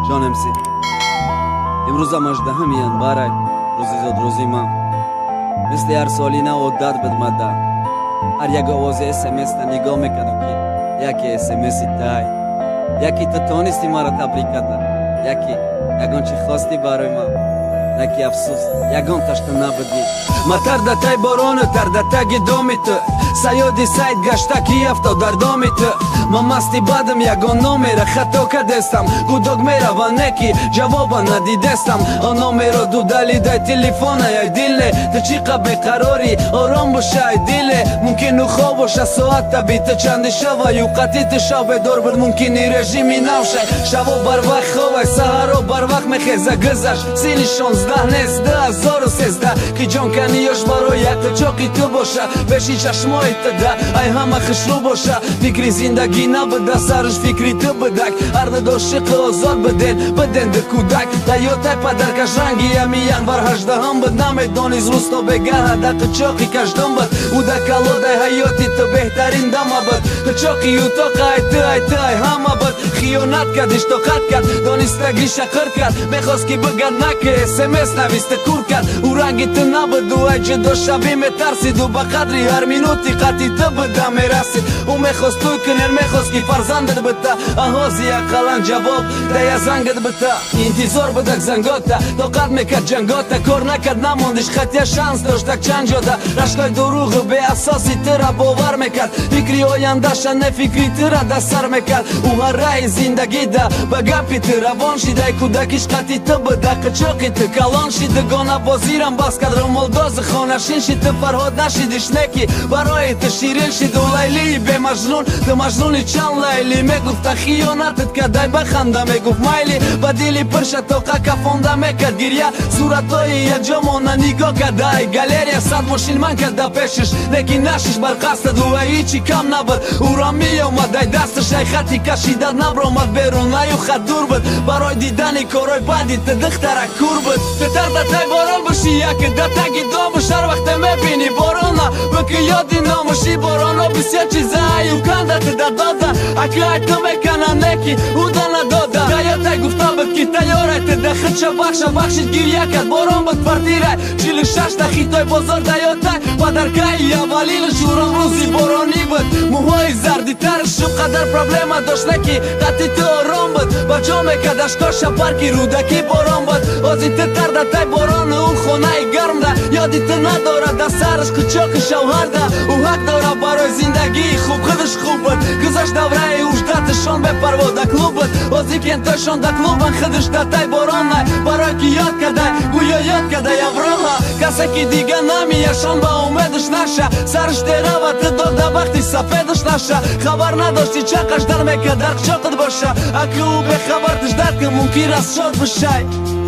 جانم سی امروز مجدهم ینبارای روزی زود روزی ما مثل هر سالی نه عدت بدمده هر یک آواز SMS تا نگاه میکنم که یکی SMS تای یکی تو تونستی مرا تبریک کردن یکی یگان چی خواستی برای ما یکی افسوس یگان تشت نبودی ما تردتای بارون تردتا گدامی تو سیادی سایت گشتا کی افتا در دامی تو ما مستی بدم یگان نامیره خطا کردستم گوداگ میره و نکی جوابا ندیدستم آنا میره دو دلی دای تلیفونه یای دیله تو چی قبه قراری آرام باشه ای دیله ممکن خواب باشه ساعت تبیت چندی شوه یو قطیت شوه دور بر ممکنی رژیمی نوشه شوه بر وقت خواه سهرو بر وقت میخیزه گذشت سینی 16 کی جان کنیاش برای یک چاقی تو باشه بشی چشمای تده ای همه خشلو باشه فکری زندگی نبده سرش فکری تو بدک هر داشق آزاد بدن ده کودک دیاتای پدر کش رنگی امیان بر 18 بد نمیدانیز روستا بگه هدق چاقی کشدم بد او ده کلاده حیاتی تو بهترین دمه بد چاقی او تا قای همه بد خیانت کردش تو خط کرد دانستگی شکر کرد میخواست که بگرد نکه SMS نویسته کور کرد او رنگی تو نبود و ای جدا شبی میترسید و بقدری هر مینوتی قطی تو بده میرسید او میخواست توی کنن میخواست که فرزندت بده احازی اقلان جواب ده زنگت بده انتظار بدک زنگاته طاقت میکرد جنگاته کار نکرد نماندش خطیه شانس داشتک چند جاده رشتای دروغ به اساسی تر باور میکرد فکری آیندهش نه فکری تر دست سر میکرد او هر رای زندگی ده بگپی تر روان شده کودکیش قطی تو بده قچاقی تو کلان شده گانه بازیرم باز کد رمالداز خانشین شده فرهاد نشیدش نکی برای تو شیرین شده و لیلی به مجنون تو مجنونی چند لیلی میگفت خیانتت کدای بخنده میگفت مایلی با دیلی پرشت توقع کفانده میکرد گریه صورتای یه جمانه نگاه کدای گالریا صد ماشین من کده پیشش لیکی نشش بر قصد و هیچی کم نبود او را می اومد دستش ای خطی کشیده نبرامد بیرون ایو خط دور بود برای دیدنی کارای بدی تو دختره کور بود پتر دتای باران باشی یک دتگی دام بش هر وقت میبینی بارانه بکی یادی ناموشی بارانه بسیار چیزه ایو کندت داده اکی ای تو میکنه نکی او دا نداده دیاتای گفته بود که تیاره تو دخل چه بخشید گیریه کد باران بود پرتیره 46 دخیتای بازار دیاتای پدرکای اولیل شوران روزی بارانی بود موهای زردی ترش قدر پرابلم داشت نکی قطی تو آرام بود بچه میکدش کاش پرکی رودکی باران بود آزی تو تردتای باران او خونه گرم ده یادی تو نداره ده سرش کچاک شوهر ده او حق داره برای زندگی خوب خودش خوب بود گذاشت دوره اوجدتشان به پرواده کلوب بود آزی کنتشان ده کلوبن خودش دتای باران نه برای که یاد کرده گویا یاد کرده یبراها کسی که دیگه نمیشان با امیدش نشه سرش دیره و تو داده وقتی سفیدش نشه خبر نداشتی چقش در میکه در قچاقت باشه اکی او به خبرتش درد که ممکن است شاد بشه